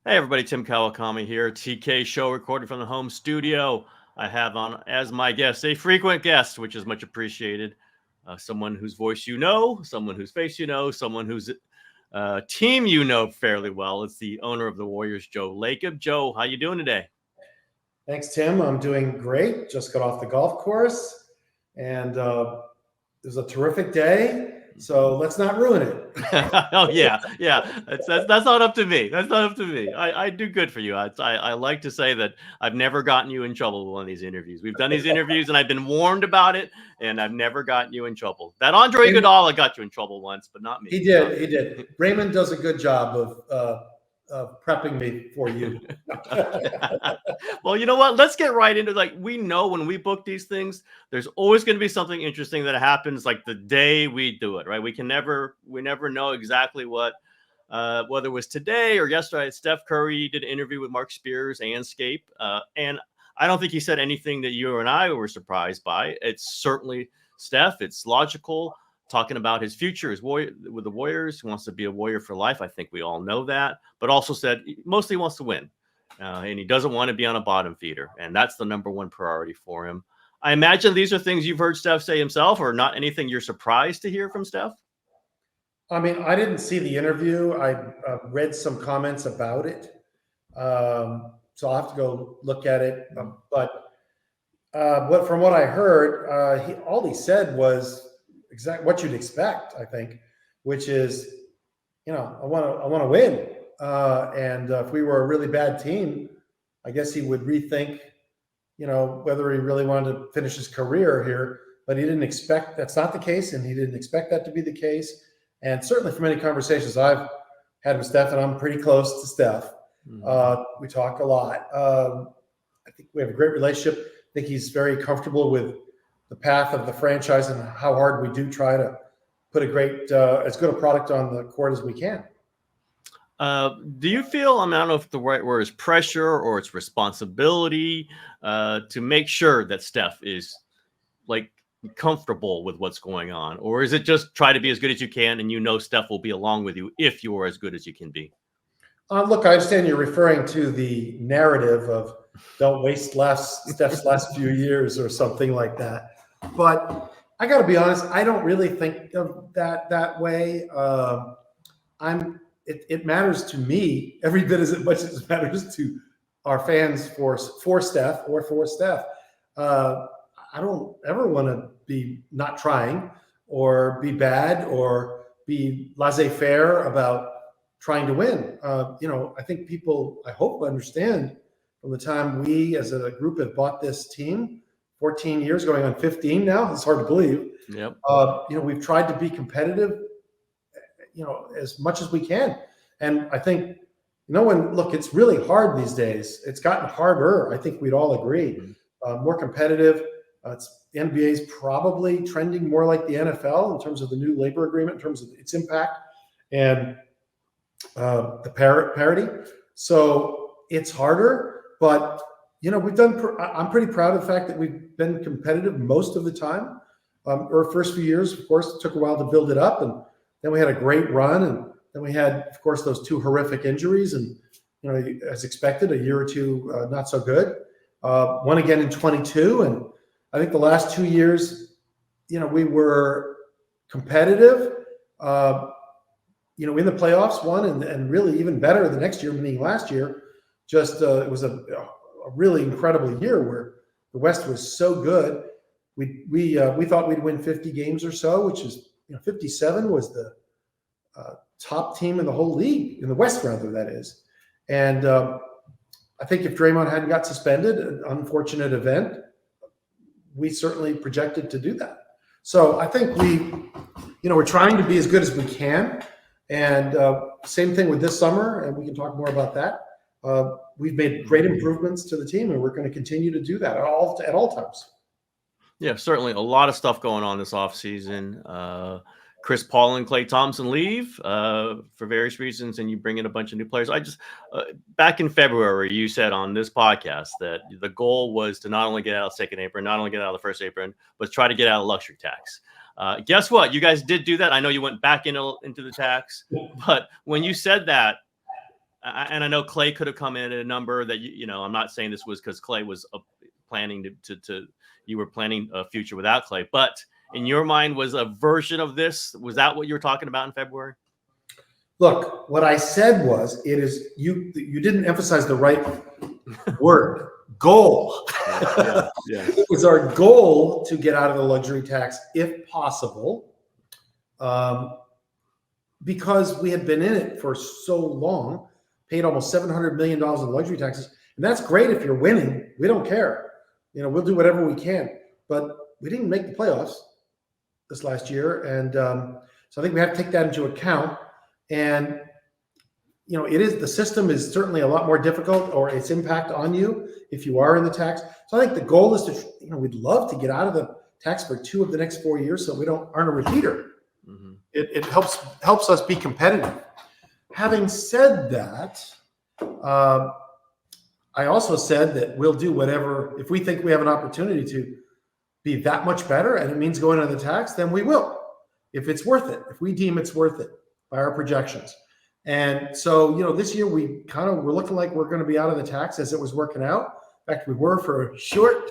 Hey everybody, Tim Kawakami here, TK Show, recorded from the home studio. I have on as my guest a frequent guest, which is much appreciated. Someone whose voice you know, someone whose face you know, someone whose team you know fairly well. It's the owner of the Warriors, Joe Lacob. Joe, how you doing today? Thanks, Tim. I'm doing great. Just got off the golf course, and it was a terrific day. So let's not ruin it. Oh yeah. That's not up to me. That's not up to me. I do good for you. I like to say that I've never gotten you in trouble with one of these interviews. We've done these interviews, and I've been warned about it, and I've never gotten you in trouble. That Andre Iguodala got you in trouble once, but not me. He did. Raymond does a good job of prepping me for you. Well, you know what? Let's get right into we know when we book these things, there's always going to be something interesting that happens like the day we do it, right? We never know exactly what, whether it was today or yesterday. Steph Curry did an interview with Mark Spears and Scape, and I don't think he said anything that you and I were surprised by. It's certainly Steph. It's logical. Talking about his future with the Warriors. He wants to be a Warrior for life. I think we all know that, but also said mostly he wants to win. And he doesn't want to be on a bottom feeder. And that's the number one priority for him. I imagine these are things you've heard Steph say himself, or not anything you're surprised to hear from Steph? I mean, I didn't see the interview. I read some comments about it. So I'll have to go look at it. But from what I heard, all he said was exactly what you'd expect, I think, which is, I want to win. And if we were a really bad team, I guess he would rethink, whether he really wanted to finish his career here. But he didn't expect that's not the case, and he didn't expect that to be the case. And certainly from many conversations I've had with Steph, and I'm pretty close to Steph, we talk a lot. I think we have a great relationship. I think he's very comfortable with the path of the franchise and how hard we do try to put as good a product on the court as we can. Do you feel, I don't know if the right word is pressure or it's responsibility, to make sure that Steph is comfortable with what's going on? Or is it just try to be as good as you can and Steph will be along with you if you're as good as you can be? Look, I understand you're referring to the narrative of don't waste Steph's last few years or something like that. But I got to be honest, I don't really think of that way. It matters to me every bit as much as it matters to our fans for Steph or for Steph. I don't ever want to be not trying or be bad or be laissez-faire about trying to win. I think people, I hope, understand from the time we as a group have bought this team, 14 years going on 15 now. It's hard to believe. Yep. We've tried to be competitive, as much as we can. And I think, it's really hard these days. It's gotten harder. I think we'd all agree. More competitive. The NBA is probably trending more like the NFL in terms of the new labor agreement, in terms of its impact and the parity. So it's harder, but I'm pretty proud of the fact that we've been competitive most of the time. Our first few years, of course, it took a while to build it up, and then we had a great run, and then we had, of course, those two horrific injuries, and as expected, a year or two not so good. One again in 22, and I think the last 2 years, we were competitive. In the playoffs, won, and really even better the next year, meaning last year. Just it was a really incredible year where the West was so good. We thought we'd win 50 games or so, which is 57 was the top team in the whole league, in the West rather, that is. And I think if Draymond hadn't got suspended, an unfortunate event, we certainly projected to do that. So I think we're trying to be as good as we can. And same thing with this summer, and we can talk more about that. We've made great improvements to the team, and we're going to continue to do that at all times. Yeah, certainly a lot of stuff going on this offseason. Chris Paul and Klay Thompson leave for various reasons, and you bring in a bunch of new players. Back in February, you said on this podcast that the goal was to not only get out of the second apron, not only get out of the first apron, but try to get out of luxury tax. Guess what? You guys did do that. I know you went back into the tax, but when you said that, and I know Klay could have come in at a number that I'm not saying this was because Klay was planning to you were planning a future without Klay, but in your mind was a version of this. Was that what you were talking about in February? Look, what I said was, it is you didn't emphasize the right word. Goal. Yeah. It was our goal to get out of the luxury tax if possible, because we had been in it for so long, paid almost $700 million in luxury taxes. And that's great if you're winning. We don't care. We'll do whatever we can. But we didn't make the playoffs this last year. And so I think we have to take that into account. And the system is certainly a lot more difficult, or its impact on you if you are in the tax. So I think the goal is to, we'd love to get out of the tax for 2 of the next 4 years, so we aren't a repeater. Mm-hmm. It helps us be competitive. Having said that, I also said that we'll do whatever, if we think we have an opportunity to be that much better, and it means going on the tax, then we will, if it's worth it, if we deem it's worth it by our projections. And so, this year we're looking like we're going to be out of the tax as it was working out. In fact, we were for a short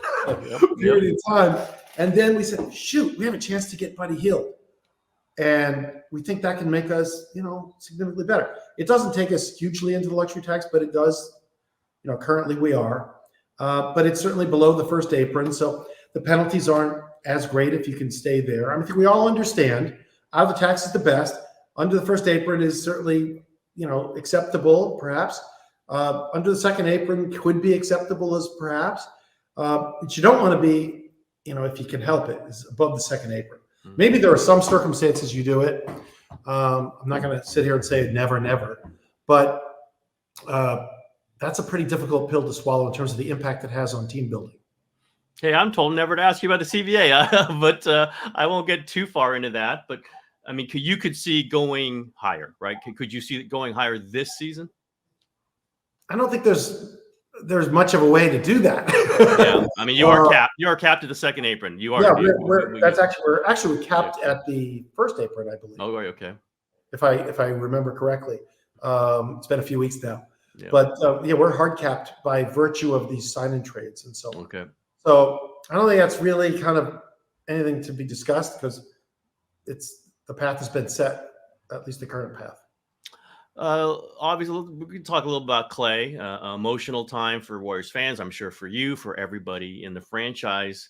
period of time. And then we said, shoot, we have a chance to get Buddy Hield. And we think that can make us, significantly better. It doesn't take us hugely into the luxury tax, but it does, currently we are. But it's certainly below the first apron. So the penalties aren't as great if you can stay there. I think we all understand out of the tax is the best. Under the first apron is certainly, acceptable, perhaps. Under the second apron could be acceptable as perhaps. But you don't want to be, if you can help it, is above the second apron. Mm-hmm. Maybe there are some circumstances you do it. I'm not going to sit here and say never, never. But that's a pretty difficult pill to swallow in terms of the impact it has on team building. Hey, I'm told never to ask you about the CBA, but I won't get too far into that. But I mean, you could see going higher, right? Could you see it going higher this season? I don't think there's much of a way to do that. Yeah, I mean, you are capped. You are capped to the second apron. You are. Yeah, we're actually capped at the first apron, I believe. Oh, okay. If I remember correctly, it's been a few weeks now. Yeah. But we're hard capped by virtue of these sign-in trades and so on. Okay. So I don't think that's really kind of anything to be discussed because the path has been set, at least the current path. Obviously, we can talk a little about Klay. Emotional time for Warriors fans, I'm sure for you, for everybody in the franchise.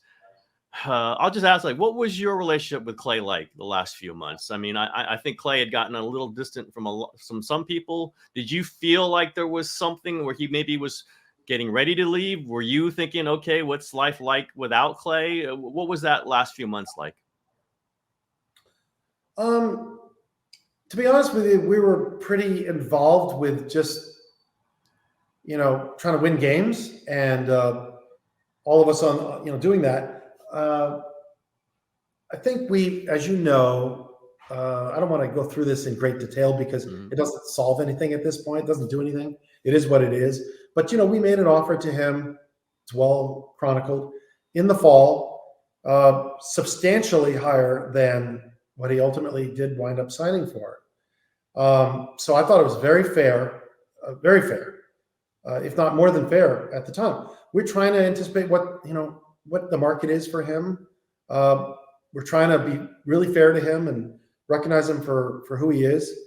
I'll just ask, what was your relationship with Klay like the last few months? I mean, I think Klay had gotten a little distant from some people. Did you feel like there was something where he maybe was getting ready to leave? Were you thinking, okay, what's life like without Klay? What was that last few months like? To be honest with you, we were pretty involved with just, trying to win games, and all of us on, doing that. I think as I don't want to go through this in great detail because it doesn't solve anything at this point. It doesn't do anything. It is what it is. But, we made an offer to him. It's well chronicled in the fall, substantially higher than what he ultimately did wind up signing for. So I thought it was very fair, if not more than fair at the time. We're trying to anticipate what the market is for him. We're trying to be really fair to him and recognize him for who he is.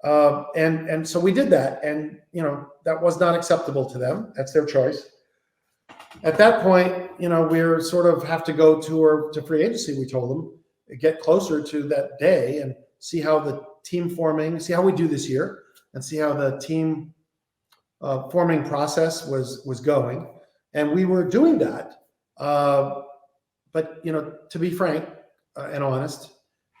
And so we did that, and that was not acceptable to them. That's their choice. At that point, we're sort of have to go to free agency. We told them, get closer to that day and see how the team forming, see how we do this year, and see how the team forming process was going. And we were doing that. But to be frank and honest,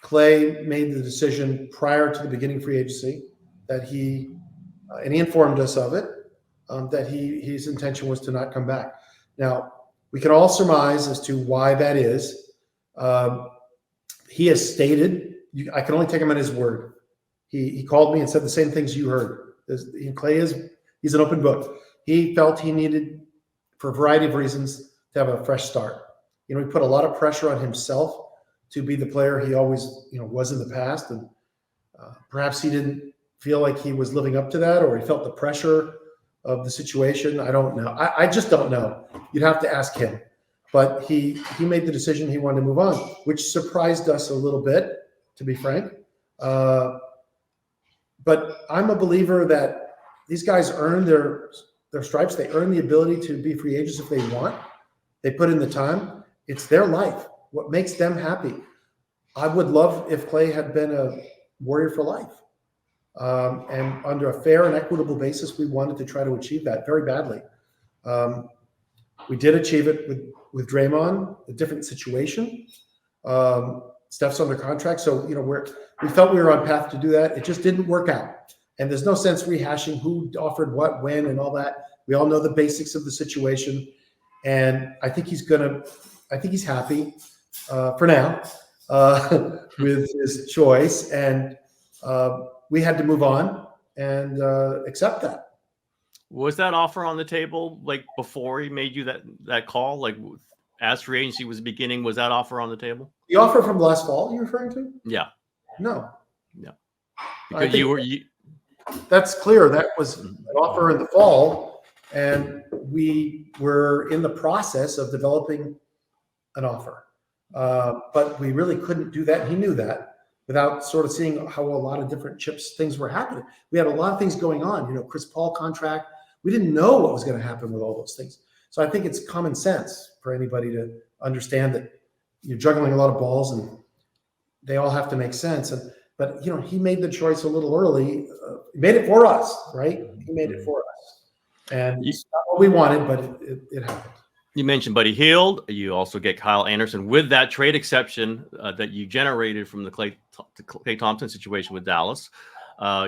Klay made the decision prior to the beginning free agency that he informed us of it, that his intention was to not come back. Now, we can all surmise as to why that is. He has stated, I can only take him at his word. He called me and said the same things you heard. Klay he's an open book. He felt he needed, for a variety of reasons, to have a fresh start. He put a lot of pressure on himself to be the player he always, was in the past. And perhaps he didn't feel like he was living up to that, or he felt the pressure of the situation. I don't know. I just don't know. You'd have to ask him. But he made the decision he wanted to move on, which surprised us a little bit, to be frank. But I'm a believer that these guys earn their stripes. They earn the ability to be free agents if they want. They put in the time. It's their life. What makes them happy. I would love if Klay had been a Warrior for life. And under a fair and equitable basis, we wanted to try to achieve that very badly. We did achieve it with Draymond, a different situation. Steph's under contract, so we felt we were on path to do that. It just didn't work out, and there's no sense rehashing who offered what, when, and all that. We all know the basics of the situation, and I think he's happy for now with his choice, and we had to move on and accept that. Was that offer on the table like before he made you that call? Like as free agency was beginning, was that offer on the table? The offer from last fall you're referring to? Yeah. No. Yeah. Because that's clear. That was an offer in the fall, and we were in the process of developing an offer. But we really couldn't do that. He knew that without sort of seeing how a lot of different things were happening. We had a lot of things going on, Chris Paul contract. We didn't know what was going to happen with all those things. So I think it's common sense for anybody to understand that you're juggling a lot of balls and they all have to make sense. But he made the choice a little early. He made it for us, right? He made it for us. And it's not what we wanted, but it happened. You mentioned Buddy Hield. You also get Kyle Anderson with that trade exception that you generated from the Klay Thompson situation with Dallas.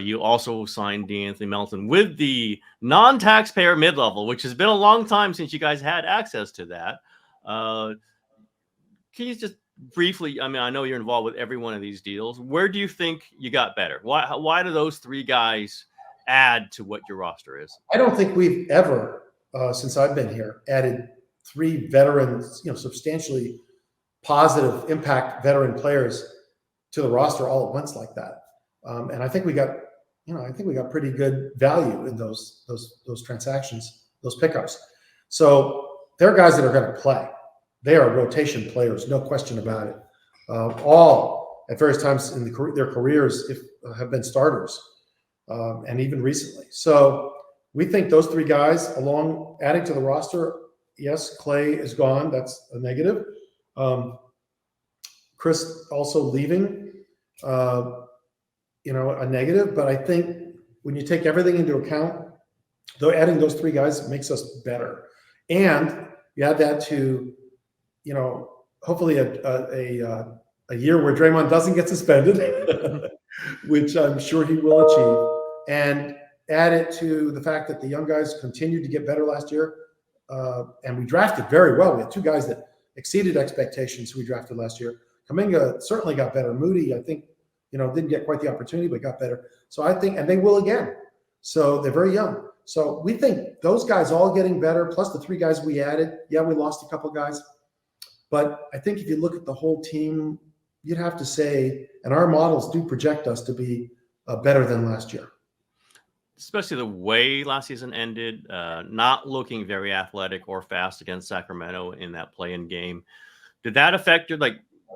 You also signed DeAnthony Melton with the non-taxpayer mid-level, which has been a long time since you guys had access to that. Can you just briefly, I know you're involved with every one of these deals. Where do you think you got better? Why do those three guys add to what your roster is? I don't think we've ever, since I've been here, added three veterans, substantially positive impact veteran players to the roster all at once like that. And I think we got, pretty good value in those transactions, those pickups. So they're guys that are going to play. They are rotation players, no question about it. All at various times in their careers have been starters, and even recently. So we think those three guys, along adding to the roster. Yes, Klay is gone. That's a negative. Chris also leaving. A negative, but I think when you take everything into account, though, adding those three guys makes us better. And you add that to, hopefully a year where Draymond doesn't get suspended, which I'm sure he will achieve, and add it to the fact that the young guys continued to get better last year, and we drafted very well. We had two guys that exceeded expectations we drafted last year. Kuminga certainly got better. Moody, I think, didn't get quite the opportunity, but got better. So I think, and they will again. So they're very young. So we think those guys all getting better, plus the three guys we added. Yeah, we lost a couple guys. But I think if you look at the whole team, you'd have to say, and our models do project us to be better than last year. Especially the way last season ended, not looking very athletic or fast against Sacramento in that play-in game. Did that affect your,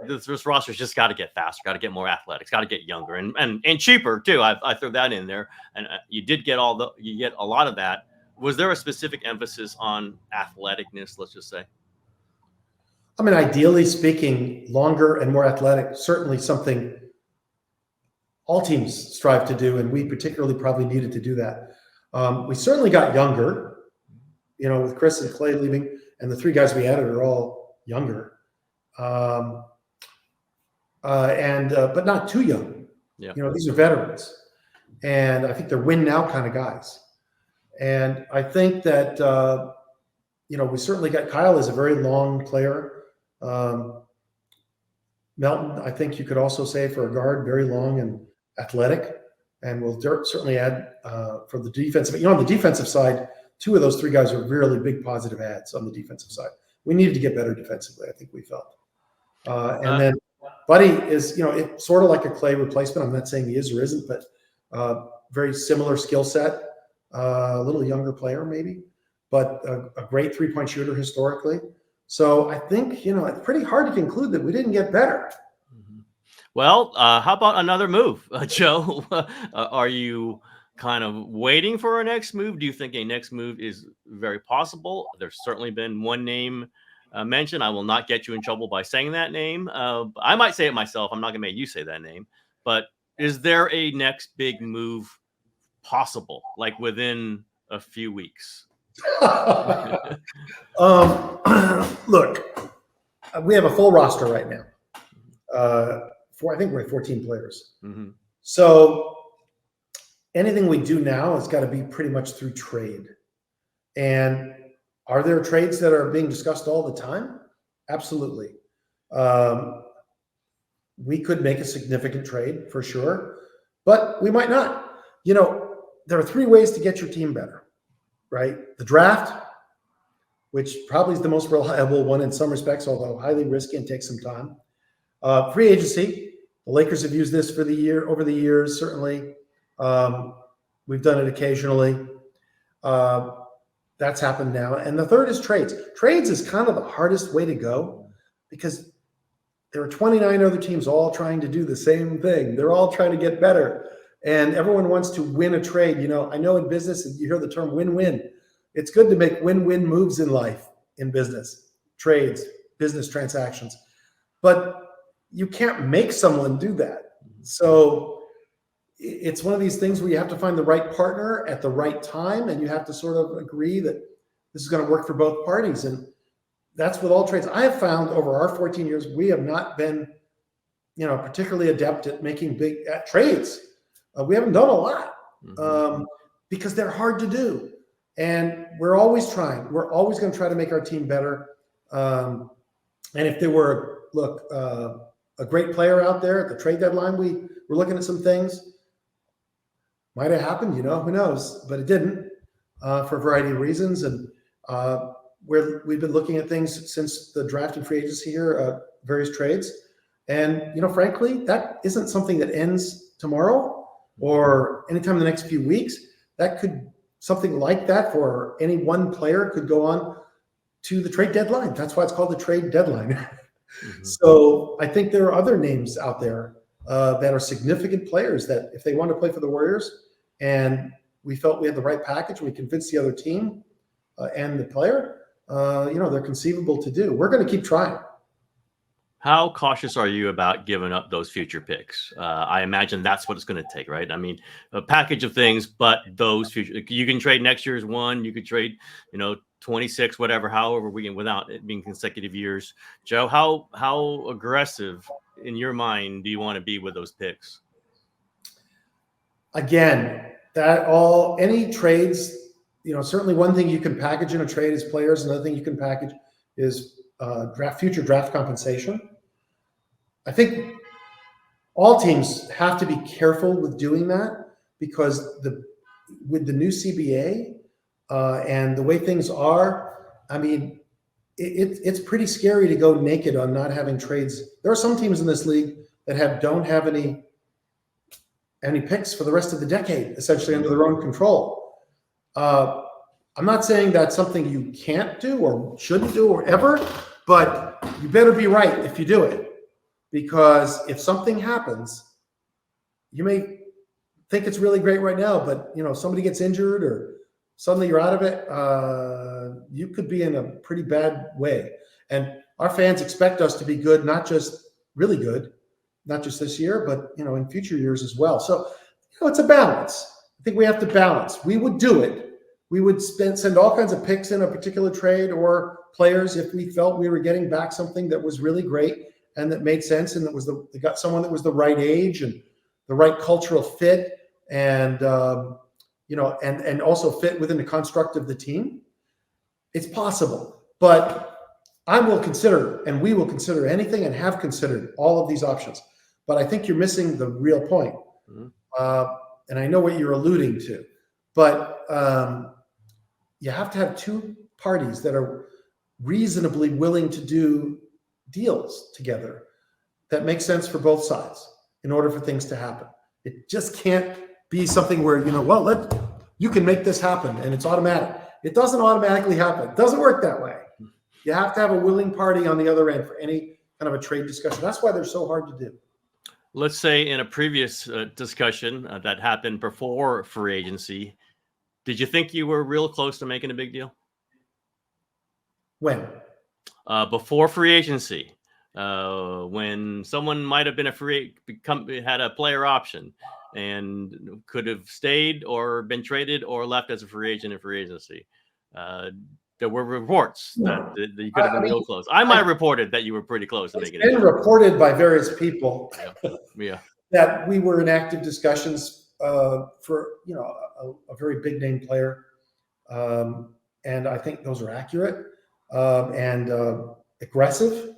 this roster's just got to get faster, got to get more athletic, got to get younger and cheaper too. I threw that in there, and you get a lot of that. Was there a specific emphasis on athleticness? Let's just say. Ideally speaking, longer and more athletic, certainly something all teams strive to do, and we particularly probably needed to do that. We certainly got younger, with Chris and Klay leaving, and the three guys we added are all younger. But not too young. Yeah. These are veterans, and I think they're win now kind of guys. And I think that we certainly got Kyle is a very long player. Melton, I think you could also say for a guard, very long and athletic, and we'll certainly add for the defensive. On the defensive side, two of those three guys are really big positive adds on the defensive side. We needed to get better defensively, I think we felt. And then Buddy is, it's sort of like a Klay replacement. I'm not saying he is or isn't, but very similar skill set, a little younger player maybe, but a great three-point shooter historically. So I think, it's pretty hard to conclude that we didn't get better. Well, how about another move, Joe? Are you kind of waiting for a next move? Do you think a next move is very possible? There's certainly been one name mentioned. I will not get you in trouble by saying that name. I might say it myself. I'm not going to make you say that name. But is there a next big move possible, like within a few weeks? Look, we have a full roster right now. I think we're at 14 players. Mm-hmm. So anything we do now has got to be pretty much through trade. And are there trades that are being discussed all the time? Absolutely. We could make a significant trade for sure, but we might not. There are three ways to get your team better, right? The draft, which probably is the most reliable one in some respects, although highly risky and takes some time. Free agency. The Lakers have used this over the years, certainly. We've done it occasionally. That's happened now. And the third is trades. Trades is kind of the hardest way to go because there are 29 other teams all trying to do the same thing. They're all trying to get better. And everyone wants to win a trade. I know in business, you hear the term win-win. It's good to make win-win moves in life, in business, trades, business transactions. But you can't make someone do that. So it's one of these things where you have to find the right partner at the right time, and you have to sort of agree that this is going to work for both parties. And that's with all trades. I have found over our 14 years, we have not been, particularly adept at making big trades. We haven't done a lot because they're hard to do. And we're always trying. We're always going to try to make our team better. And if there were, a great player out there at the trade deadline, we were looking at some things. Might have happened, who knows? But it didn't for a variety of reasons. And we've been looking at things since the draft and free agency here, various trades. And, frankly, that isn't something that ends tomorrow or anytime in the next few weeks. Something like that for any one player could go on to the trade deadline. That's why it's called the trade deadline. Mm-hmm. So I think there are other names out there that are significant players that if they want to play for the Warriors and we felt we had the right package, we convinced the other team and the player, they're conceivable to do. We're going to keep trying. How cautious are you about giving up those future picks? I imagine that's what it's going to take, right? I mean, a package of things, but those future, you can trade next year's one, you could trade, 26, whatever, however we can, without it being consecutive years. Joe, how aggressive in your mind do you want to be with those picks? Again, any trades, certainly one thing you can package in a trade is players. Another thing you can package is future draft compensation. I think all teams have to be careful with doing that because with the new CBA and the way things are, I mean, it's pretty scary to go naked on not having trades. There are some teams in this league that don't have any picks for the rest of the decade, essentially under their own control. I'm not saying that's something you can't do or shouldn't do or ever, but you better be right if you do it. Because if something happens, you may think it's really great right now, but somebody gets injured or suddenly you're out of it, you could be in a pretty bad way. And our fans expect us to be good, not just really good, not just this year, but in future years as well. So it's a balance. I think we have to balance. We would do it. We would send all kinds of picks in a particular trade or players if we felt we were getting back something that was really great and that made sense and that they got someone that was the right age and the right cultural fit and and also fit within the construct of the team. It's possible, but I will consider and we will consider anything and have considered all of these options. But I think you're missing the real point. Mm-hmm. And I know what you're alluding to, but you have to have two parties that are reasonably willing to do deals together. that makes sense for both sides in order for things to happen. It just can't be something where, you can make this happen and it's automatic. It doesn't automatically happen. It doesn't work that way. You have to have a willing party on the other end for any kind of a trade discussion. That's why they're so hard to do. Let's say in a previous discussion that happened before free agency, did you think you were real close to making a big deal? When? Before free agency, when someone might have been had a player option and could have stayed or been traded or left as a free agent in free agency. There were reports that you could have been real close. I might have reported that you were pretty close to making it. It's been reported by various people Yeah. that we were in active discussions for a very big name player, and I think those are accurate and aggressive.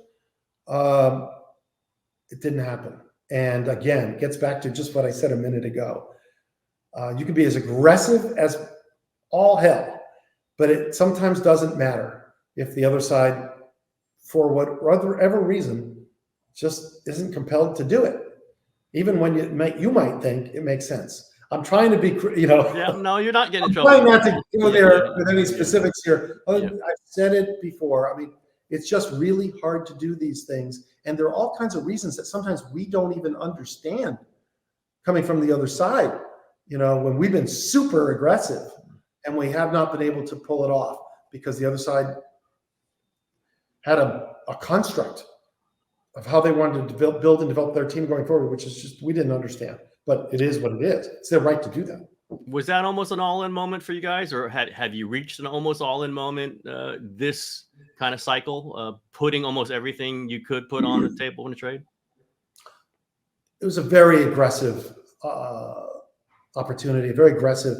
It didn't happen, and again, it gets back to just what I said a minute ago. You can be as aggressive as all hell, but it sometimes doesn't matter if the other side, for whatever reason, just isn't compelled to do it. Even when you might think it makes sense. I'm trying to be, Yeah, no, you're not getting in trouble. I'm trying not to go there with any specifics here. I've said it before. I mean, it's just really hard to do these things. And there are all kinds of reasons that sometimes we don't even understand coming from the other side. When we've been super aggressive and we have not been able to pull it off because the other side had a construct of how they wanted to build and develop their team going forward, which is just, we didn't understand, but it is what it is. It's their right to do that. Was that almost an all-in moment for you guys, or have you reached an almost all-in moment this kind of cycle, putting almost everything you could put on the table in a trade? It was a very aggressive opportunity, a very aggressive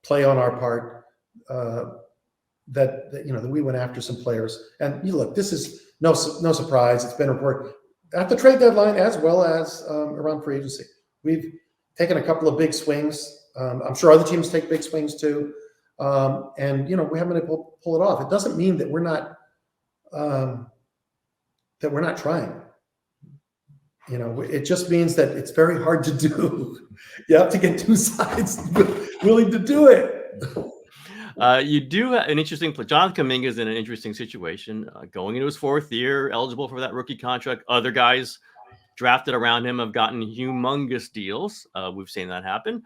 play on our part that we went after some players. And look, this is no surprise. It's been reported at the trade deadline as well as around free agency. We've taken a couple of big swings. I'm sure other teams take big swings too. And we haven't been able to pull it off. It doesn't mean that we're not trying. It just means that it's very hard to do. You have to get two sides willing to do it. You do have an interesting play. John Kuminga is in an interesting situation, going into his fourth year, eligible for that rookie contract. Other guys drafted around him have gotten humongous deals. We've seen that happen.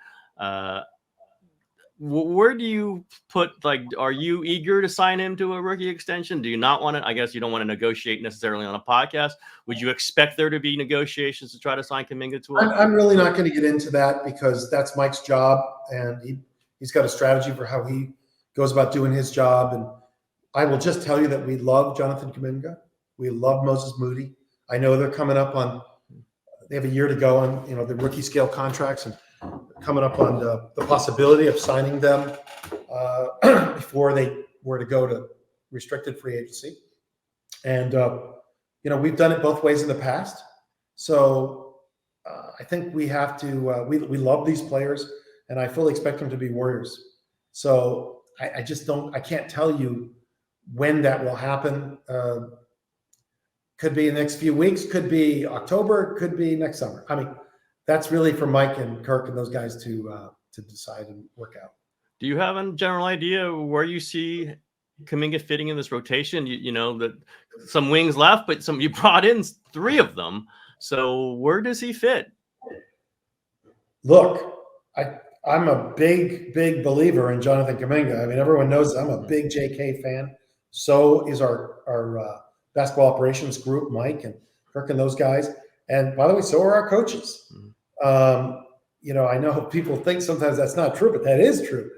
Where do you put, are you eager to sign him to a rookie extension? Do you not want to? I guess you don't want to negotiate necessarily on a podcast. Would you expect there to be negotiations to try to sign Kuminga to a? I'm really not going to get into that because that's Mike's job, and he's got a strategy for how he goes about doing his job. And I will just tell you that we love Jonathan Kuminga. We love Moses Moody. I know they're coming up on, they have a year to go on, the rookie scale contracts, and coming up on the possibility of signing them before they were to go to restricted free agency. And, we've done it both ways in the past. So I think we have to, we love these players, and I fully expect them to be Warriors. So I can't tell you when that will happen. Could be in the next few weeks, could be October, could be next summer. I mean, that's really for Mike and Kirk and those guys to decide and work out. Do you have a general idea where you see Kuminga fitting in this rotation? That some wings left, but you brought in three of them. So where does he fit? Look, I'm a big believer in Jonathan Kuminga. I mean, everyone knows I'm a big JK fan. So is our basketball operations group, Mike and Kirk and those guys. And by the way, so are our coaches. I know people think sometimes that's not true, but that is true.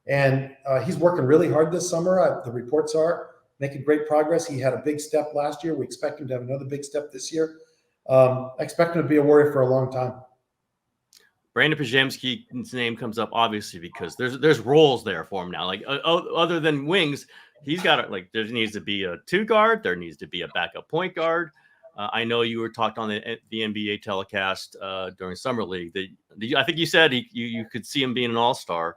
And he's working really hard this summer. The reports are making great progress. He had a big step last year. We expect him to have another big step this year. I expect him to be a Warrior for a long time. Brandon Podziemski's name comes up obviously because there's roles there for him now. Other than wings, he's got there needs to be a 2 guard. There needs to be a backup point guard. I know you were talked on the NBA telecast during Summer League. I think you said you could see him being an all-star.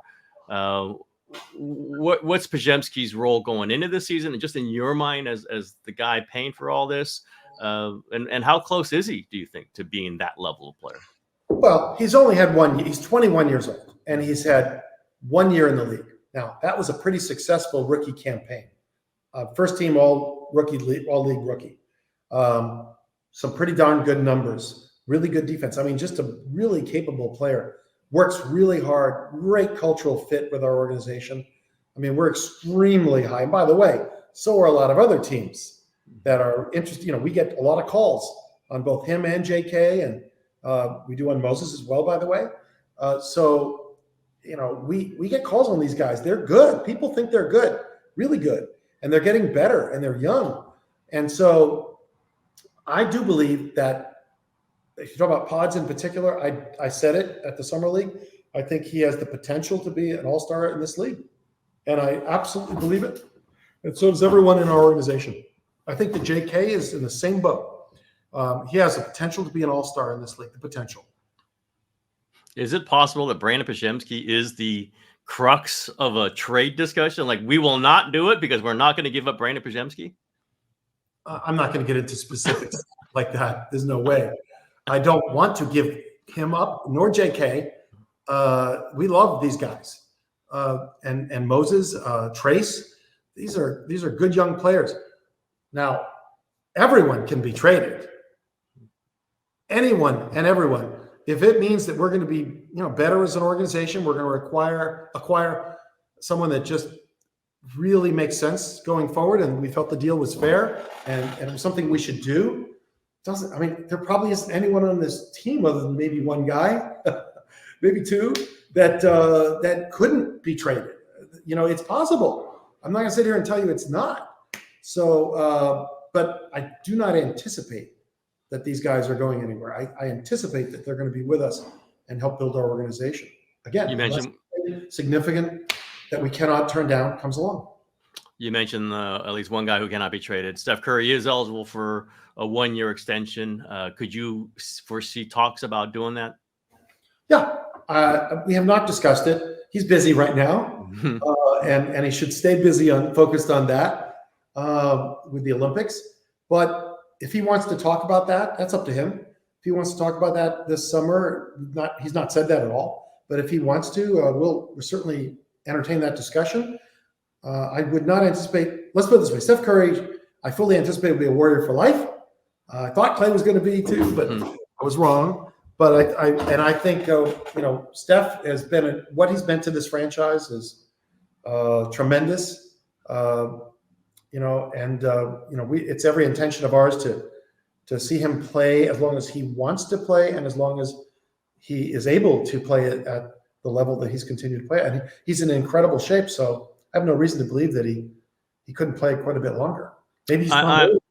What's Podziemski's role going into this season, and just in your mind as the guy paying for all this? And how close is he, do you think, to being that level of player? Well, he's only had 1 year. He's 21 years old, and he's had 1 year in the league. Now, that was a pretty successful rookie campaign. First team all league rookie. Some pretty darn good numbers. Really good defense. I mean, just a really capable player. Works really hard. Great cultural fit with our organization. I mean, we're extremely high. And by the way, so are a lot of other teams that are interested. You know, we get a lot of calls on both him and JK, and we do on Moses as well, by the way. So, you know, we get calls on these guys. They're good. People think they're good, really good. And they're getting better, and they're young. And so I do believe that if you talk about Pods in particular, I said it at the Summer League. I think he has the potential to be an all-star in this league. And I absolutely believe it. And so does everyone in our organization. I think that JK is in the same boat. He has the potential to be an all-star in this league, the potential. Is it possible that Brandon Podziemski is the crux of a trade discussion? Like, we will not do it because we're not going to give up Brandon Podziemski? I'm not going to get into specifics like that. There's no way. I don't want to give him up, nor JK. We love these guys. And Moses, Trace, these are good young players. Now, everyone can be traded. Anyone and everyone. If it means that we're going to be, you know, better as an organization, we're going to acquire someone that just really makes sense going forward, and we felt the deal was fair and it was something we should do. I mean, there probably isn't anyone on this team other than maybe one guy, maybe two, that couldn't be traded. You know, it's possible. I'm not going to sit here and tell you it's not. So, but I do not anticipate that these guys are going anywhere. I anticipate that they're going to be with us and help build our organization. Again, you mentioned significant that we cannot turn down comes along. You mentioned at least one guy who cannot be traded. Steph Curry is eligible for a 1-year extension. Could you foresee talks about doing that? Yeah, we have not discussed it. He's busy right now, and he should stay busy focused on that with the Olympics. But if he wants to talk about that, that's up to him. If he wants to talk about that this summer, he's not said that at all. But if he wants to, we'll certainly entertain that discussion. I would not anticipate. Let's put it this way: Steph Curry, I fully anticipate will be a Warrior for life. I thought Klay was going to be too, but I was wrong. But I think you know, Steph has been what he's been to this franchise is tremendous. You know, and you know, it's every intention of ours to see him play as long as he wants to play and as long as he is able to play at the level that he's continued to play. And he's in incredible shape, so I have no reason to believe that he couldn't play quite a bit longer. Maybe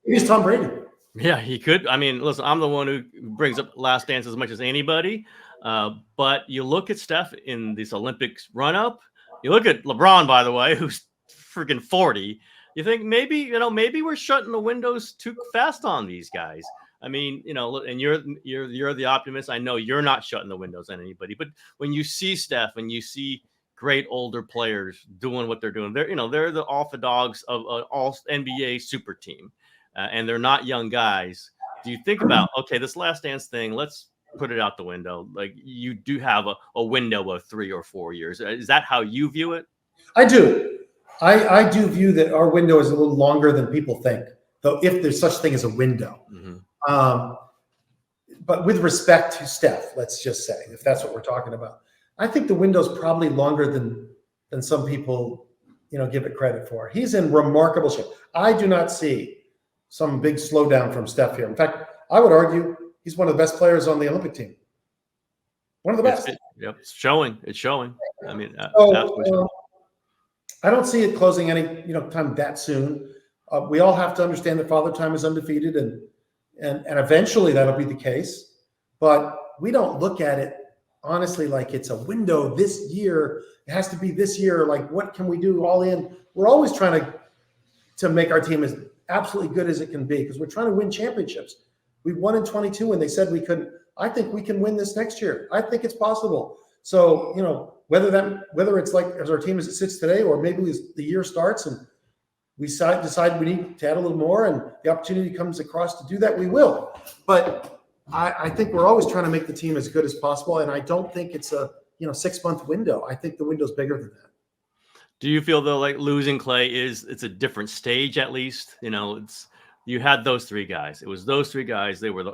he's Tom Brady. Yeah, he could. I mean, listen, I'm the one who brings up Last Dance as much as anybody. But you look at Steph in this Olympics run-up. You look at LeBron, by the way, who's freaking 40. You think maybe we're shutting the windows too fast on these guys. I mean, you know, and you're the optimist. I know you're not shutting the windows on anybody. But when you see Steph and you see great older players doing what they're doing, they're the alpha dogs of an all NBA super team. And they're not young guys. Do you think about, okay, this Last Dance thing, let's put it out the window? Like, you do have a window of 3 or 4 years. Is that how you view it? I do. I do view that our window is a little longer than people think, though, if there's such thing as a window. But with respect to Steph, let's just say, if that's what we're talking about, I think the window's probably longer than some people, you know, give it credit for. He's in remarkable shape. I do not see some big slowdown from Steph here. In fact, I would argue he's one of the best players on the Olympic team. One of the best. It's showing. It's showing. I mean, I don't see it closing any time that soon. We all have to understand that Father Time is undefeated, and eventually that'll be the case. But we don't look at it honestly like it's a window this year. It has to be this year. Like, what can we do all in? We're always trying to make our team as absolutely good as it can be because we're trying to win championships. We won in 22 and they said we couldn't. I think we can win this next year. I think it's possible. So, you know, whether it's like as our team as it sits today, or maybe as the year starts and we decide we need to add a little more, and the opportunity comes across to do that, we will. But I think we're always trying to make the team as good as possible, and I don't think it's a 6-month window. I think the window's bigger than that. Do you feel though like losing Klay it's a different stage at least? You had those three guys. It was those three guys. They were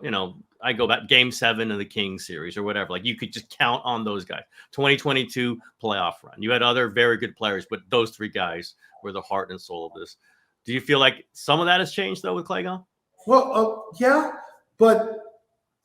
I go back Game 7 of the Kings series or whatever. Like you could just count on those guys. 2022 playoff run. You had other very good players, but those three guys were the heart and soul of this. Do you feel like some of that has changed though with Klay gone? Well, yeah, but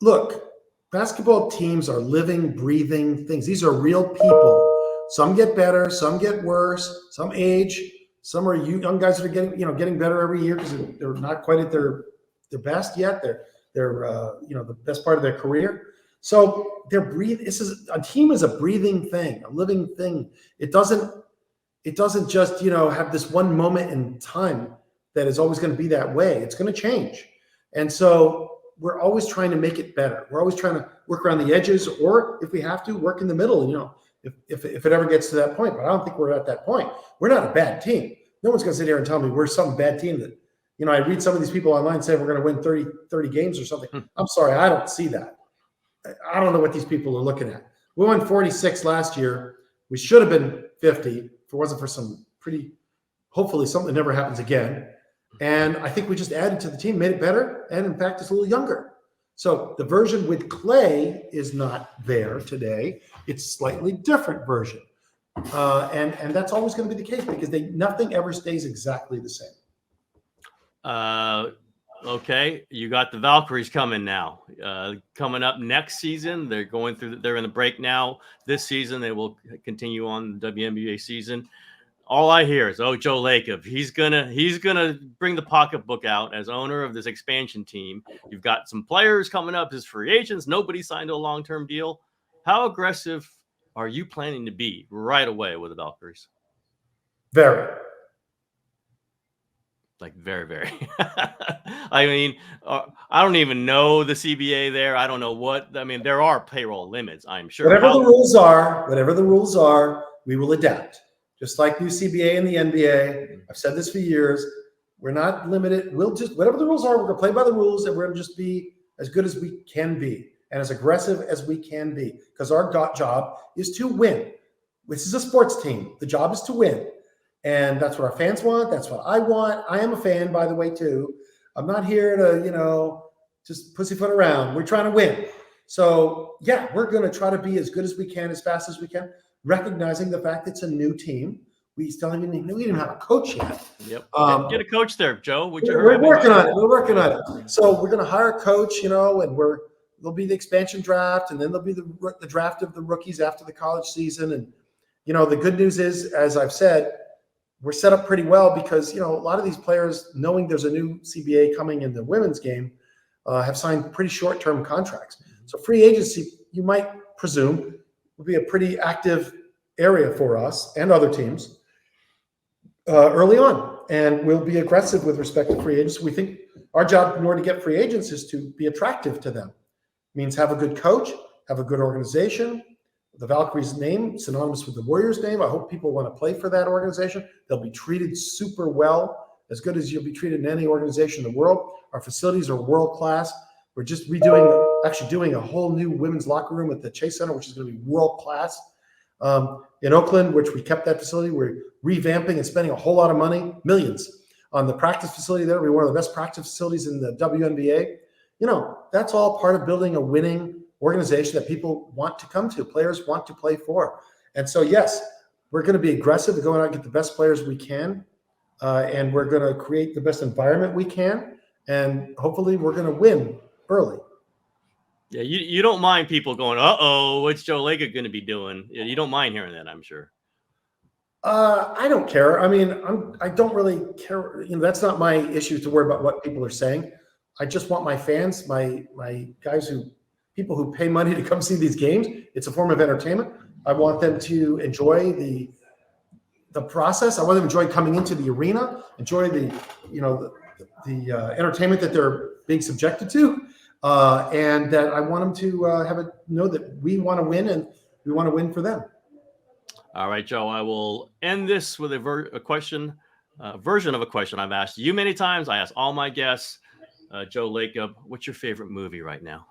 look, basketball teams are living, breathing things. These are real people. Some get better, some get worse, some age. Some are young guys that are getting better every year because they're not quite at their best yet. They're the best part of their career. So they're breathing. A team is a breathing thing, a living thing. It doesn't just have this one moment in time that is always going to be that way. It's going to change, and so we're always trying to make it better. We're always trying to work around the edges, or if we have to, work in the middle. If it ever gets to that point, but I don't think we're at that point. We're not a bad team. No one's going to sit here and tell me we're some bad team that, I read some of these people online say we're going to win 30 games or something. I'm sorry, I don't see that. I don't know what these people are looking at. We won 46 last year. We should have been 50 if it wasn't for some hopefully something never happens again. And I think we just added to the team, made it better, and in fact, it's a little younger. So the version with Klay is not there today. It's a slightly different version. And that's always going to be the case because nothing ever stays exactly the same. Okay, you got the Valkyries coming now. Coming up next season, they're in the break now. This season, they will continue on the WNBA season. All I hear is, Joe Lacob, he's gonna bring the pocketbook out as owner of this expansion team. You've got some players coming up as free agents. Nobody signed a long-term deal. How aggressive are you planning to be right away with the Valkyries? Very. Like very, very. I mean, I don't even know the CBA there. I don't know what. I mean, there are payroll limits, I'm sure. Whatever the rules are, we will adapt. Just like new CBA and the NBA. I've said this for years. We're not limited. We'll just, whatever the rules are, we're going to play by the rules, and we're going to just be as good as we can be and as aggressive as we can be, because our job is to win. This is a sports team. The job is to win. And that's what our fans want. That's what I want. I am a fan, by the way, too. I'm not here to, just pussyfoot around. We're trying to win. So, yeah, we're going to try to be as good as we can, as fast as we can, recognizing the fact it's a new team. We still we didn't have a coach yet. Yep. Get a coach there, Joe. We're working on it. We're working on it. So we're going to hire a coach, and there'll be the expansion draft, and then there'll be the draft of the rookies after the college season. And, the good news is, as I've said, we're set up pretty well because, a lot of these players, knowing there's a new CBA coming in the women's game, have signed pretty short-term contracts. So free agency, you might presume, will be a pretty active area for us and other teams early on. And we'll be aggressive with respect to free agents. We think our job in order to get free agents is to be attractive to them. It means have a good coach, have a good organization. The Valkyries name, synonymous with the Warriors name. I hope people want to play for that organization. They'll be treated super well, as good as you'll be treated in any organization in the world. Our facilities are world-class. We're just doing a whole new women's locker room at the Chase Center, which is going to be world-class. In Oakland, which we kept that facility, we're revamping and spending a whole lot of money, millions, on the practice facility there. We're one of the best practice facilities in the WNBA. That's all part of building a winning organization that people want to come to, players want to play for. And so, yes, we're going to be aggressive to go out and get the best players we can. And we're going to create the best environment we can. And hopefully we're going to win early. Yeah, you don't mind people going, what's Joe Lacob going to be doing? You don't mind hearing that, I'm sure. I don't care. I mean, I don't really care. That's not my issue to worry about what people are saying. I just want my fans, my guys people who pay money to come see these games. It's a form of entertainment. I want them to enjoy the process. I want them to enjoy coming into the arena, enjoy the entertainment that they're being subjected to, and that I want them to know that we want to win and we want to win for them. All right, Joe, I will end this with a question. version of a question I've asked you many times. I ask all my guests. Joe Lacob, what's your favorite movie right now?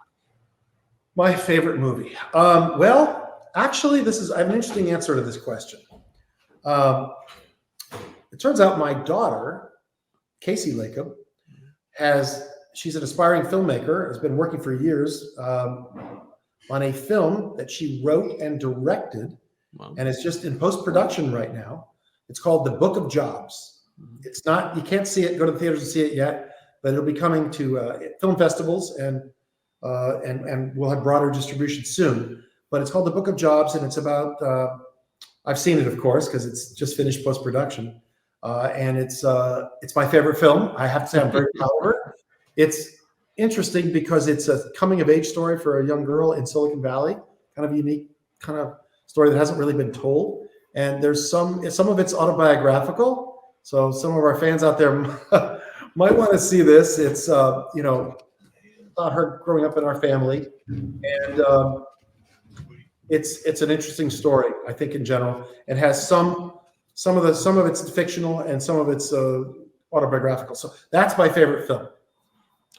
My favorite movie. Well, actually, I have an interesting answer to this question. It turns out my daughter, Casey Lacob, she's an aspiring filmmaker, has been working for years on a film that she wrote and directed, and it's just in post-production right now. It's called The Book of Jobs. It's not, you can't see it, go to the theaters and see it yet, but it'll be coming to film festivals and we'll have broader distribution soon. But it's called The Book of Jobs, and it's about, I've seen it, of course, because it's just finished post-production. And it's my favorite film. I have to say I'm very proud of her. It's interesting because it's a coming of age story for a young girl in Silicon Valley, kind of unique kind of story that hasn't really been told. And there's some of it's autobiographical. So some of our fans out there might want to see this. It's, about her growing up in our family. And it's an interesting story, I think, in general. It has some of it's fictional and some of it's autobiographical. So that's my favorite film.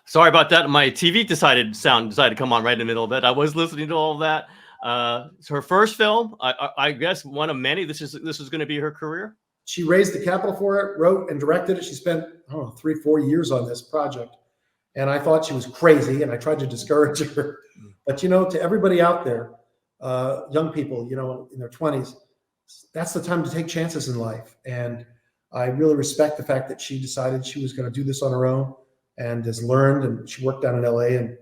Sorry about that. My TV decided to come on right in the middle of it. I was listening to all of that. It's her first film, I guess one of many. This is going to be her career. She raised the capital for it, wrote and directed it. She spent 3-4 years on this project, and I thought she was crazy, and I tried to discourage her. But to everybody out there, young people, in their 20s, that's the time to take chances in life. And I really respect the fact that she decided she was going to do this on her own, and has learned. And she worked down in LA and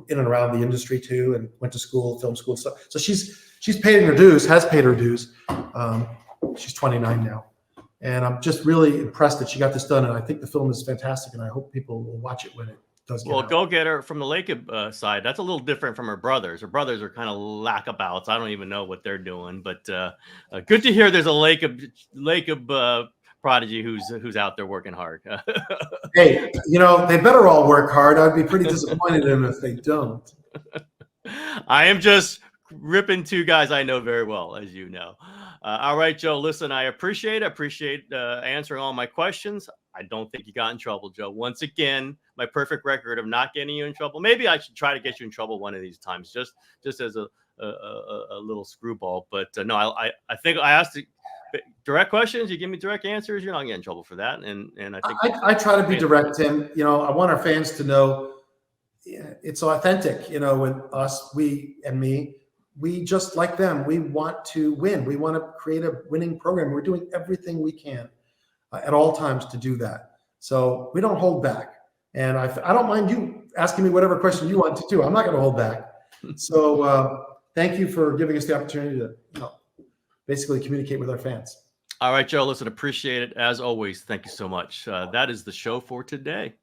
in and around the industry too, and went to school, film school stuff. So she's paid her dues, has paid her dues. She's 29 now, and I'm just really impressed that she got this done. And I think the film is fantastic, and I hope people will watch it when it does. Well, go get her from the Lacob side. That's a little different from her brothers. Her brothers are kind of lackabouts. I don't even know what they're doing, but good to hear there's a Lacob prodigy who's out there working hard. Hey, they better all work hard. I'd be pretty disappointed in them if they don't. I am just ripping two guys I know very well, as you know. All right, Joe, listen, I appreciate answering all my questions. I don't think you got in trouble, Joe. Once again, my perfect record of not getting you in trouble. Maybe I should try to get you in trouble one of these times, just as a little screwball. But no, I think I asked direct questions. You give me direct answers. You're not getting in trouble for that. And I think I try to be direct, Tim. I want our fans to know it's authentic. When we just like them. We want to win. We want to create a winning program. We're doing everything we can at all times to do that. So we don't hold back. And I don't mind you asking me whatever question you want to do. I'm not going to hold back. So thank you for giving us the opportunity to basically communicate with our fans. All right, Joe, listen, appreciate it. As always, thank you so much. That is the show for today.